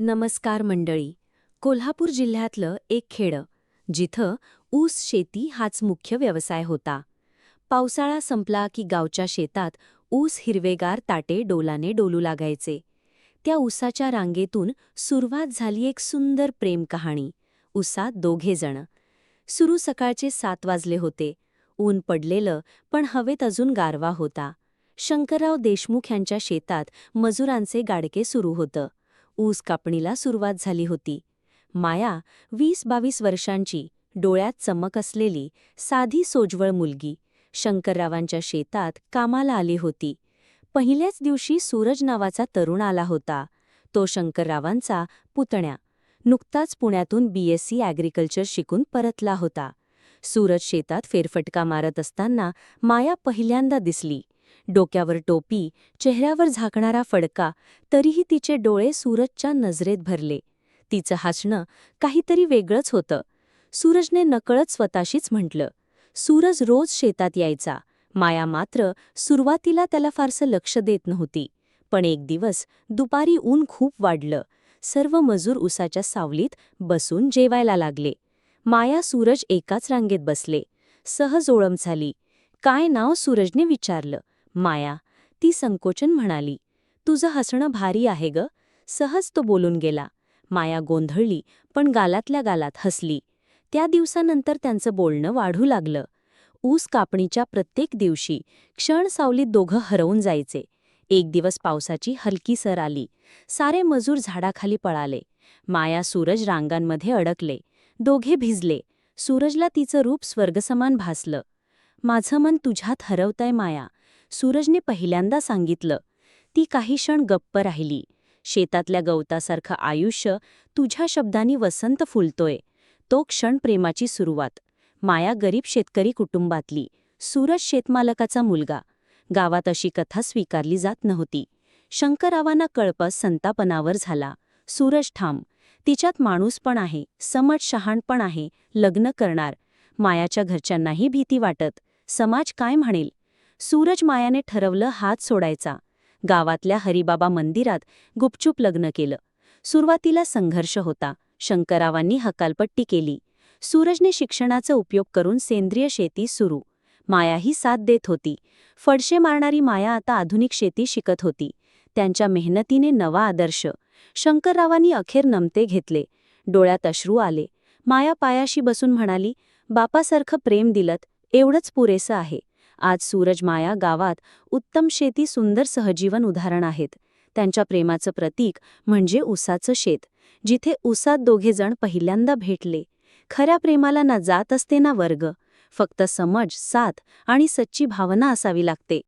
नमस्कार मंडळी. कोल्हापूर जिल्ह्यातलं एक खेडं, जिथं ऊस शेती हाच मुख्य व्यवसाय होता. पावसाळा संपला की गावच्या शेतात ऊस हिरवेगार ताटे डोलाने डोलू लागायचे. त्या ऊसाच्या रांगेतून सुरुवात झाली एक सुंदर प्रेम कहाणी. ऊसात दोघे जण. सुरू सकाळचे 7 वाजले होते. ऊन पडलेलं, पण हवेत अजून गारवा होता. शंकरराव देशमुख यांच्या शेतात मजुरांचे गाडके सुरू होतं. ऊस कापणीला सुरुवात झाली होती. माया 20-22 वर्षांची, डोळ्यात चमक असलेली, साधी सोजवळ मुलगी, शंकररावांच्या शेतात कामाला आली होती. पहिल्याच दिवशी सूरज नावाचा तरुण आला होता. तो शंकररावांचा पुतण्या. नुकताच पुण्यातून BSc ॲग्रिकल्चर शिकून परतला होता. सूरज शेतात फेरफटका मारत असताना माया पहिल्यांदा दिसली. डोक्यावर टोपी, चेहऱ्यावर झाकणारा फडका, तरीही तिचे डोळे सूरजच्या नजरेत भरले. तिचं हसणं काहीतरी वेगळंच होतं. सूरजने नकळत स्वतःशीच म्हटलं. सूरज रोज शेतात यायचा. माया मात्र सुरुवातीला त्याला फारसं लक्ष देत नव्हती. पण एक दिवस दुपारी ऊन खूप वाढलं. सर्व मजूर उसाच्या सावलीत बसून जेवायला लागले. माया सूरज एकाच रांगेत बसले. सहज ओळख झाली. काय नाव? सूरजने विचारलं. माया. ती संकोचन म्हणाली. तुझं हसणं भारी आहे ग. सहज तो बोलून गेला. माया गोंधळली, पण गालातल्या गालात हसली. त्या दिवसानंतर त्यांचं बोलणं वाढू लागलं. ऊस कापणीच्या प्रत्येक दिवशी क्षण सावलीत दोघं हरवून जायचे. एक दिवस पावसाची हलकी सर आली. सारे मजूर झाडाखाली पळाले. माया सूरज रांगांमध्ये अडकले. दोघे भिजले. सूरजला तिचं रूप स्वर्गसमान भासलं. माझं मन तुझ्यात हरवतंय माया, सूरजने पहिल्यांदा सांगितलं. ती काही क्षण गप्प राहिली. शेतातल्या गवतासारखं आयुष्य तुझ्या शब्दांनी वसंत फुलतोय. तो क्षण प्रेमाची सुरुवात. माया गरीब शेतकरी कुटुंबातली, सूरज शेतमालकाचा मुलगा. गावात अशी कथा स्वीकारली जात नव्हती. शंकररावांना कळपस संतापनावर झाला. सूरज ठाम. तिच्यात माणूस पण आहे, समट शहाण पण आहे, लग्न करणार. मायाच्या घरच्यांनाही भीती वाटत. समाज काय म्हणेल? सूरज मायाने ठरवलं हात सोडायचा. गावातल्या हरिबाबा मंदिरात गुपचूप लग्न केलं. सुरुवातीला संघर्ष होता. शंकररावांनी हकालपट्टी केली. सूरजने शिक्षणाचा उपयोग करून सेंद्रिय शेती सुरू. मायाही साथ देत होती. फडशे मारणारी माया आता आधुनिक शेती शिकत होती. त्यांच्या मेहनतीने नवा आदर्श. शंकररावांनी अखेर नमते घेतले. डोळ्यात अश्रू आले. माया पायाशी बसून म्हणाली, बापासारखं प्रेम दिलत, एवढंच पुरेसं आहे. आज सूरज माया गावात उत्तम शेती, सुंदर सहजीवन उदाहरण आहेत. त्यांच्या प्रेमाचं प्रतीक म्हणजे ऊसाचं शेत, जिथे ऊसात दोघे जण पहिल्यांदा भेटले. खऱ्या प्रेमाला ना जात असते ना वर्ग, फक्त समज, साथ आणि सच्ची भावना असावी लागते.